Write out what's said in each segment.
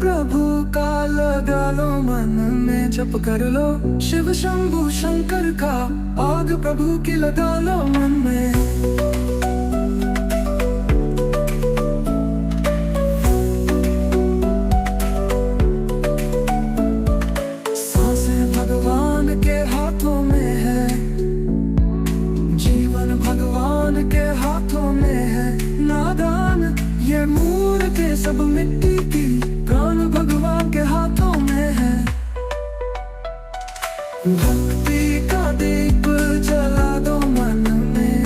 प्रभु का लगा लो मन में, जप कर लो शिव शंभु शंकर का, आग प्रभु की लगा लो मन में। सांसें भगवान के हाथों में है, जीवन भगवान के हाथों में है। नादान ये मूर्ति सब मिट्टी की, प्राण भगवान के हाथों में है। भक्ति का दीप जला दो मन में,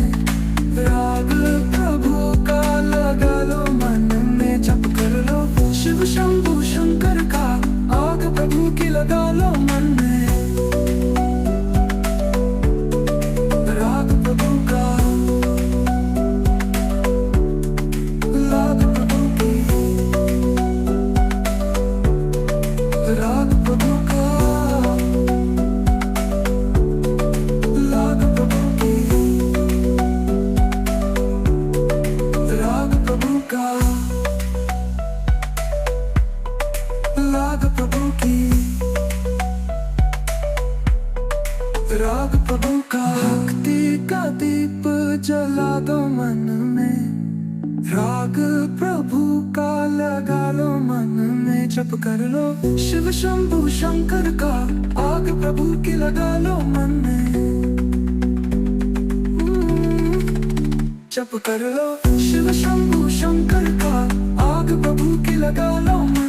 राग प्रभु का लगा लो मन में, जप कर लो शिव शंभु शंकर का, आग प्रभु की लगा लो मन में। राग प्रभु का, राग प्रभु की, राग प्रभु का, राग प्रभु की, राग प्रभु का, राग प्रभु की, राग प्रभु का। भक्ति का दीप जला दो मन में, राग प्रभु का लगा लो मन में, जप कर लो शिव शंभु शंकर का, आग प्रभु की लगा लो मन में। जप कर लो शिव शंभु शंकर का, आग प्रभु की लगा लो मन में।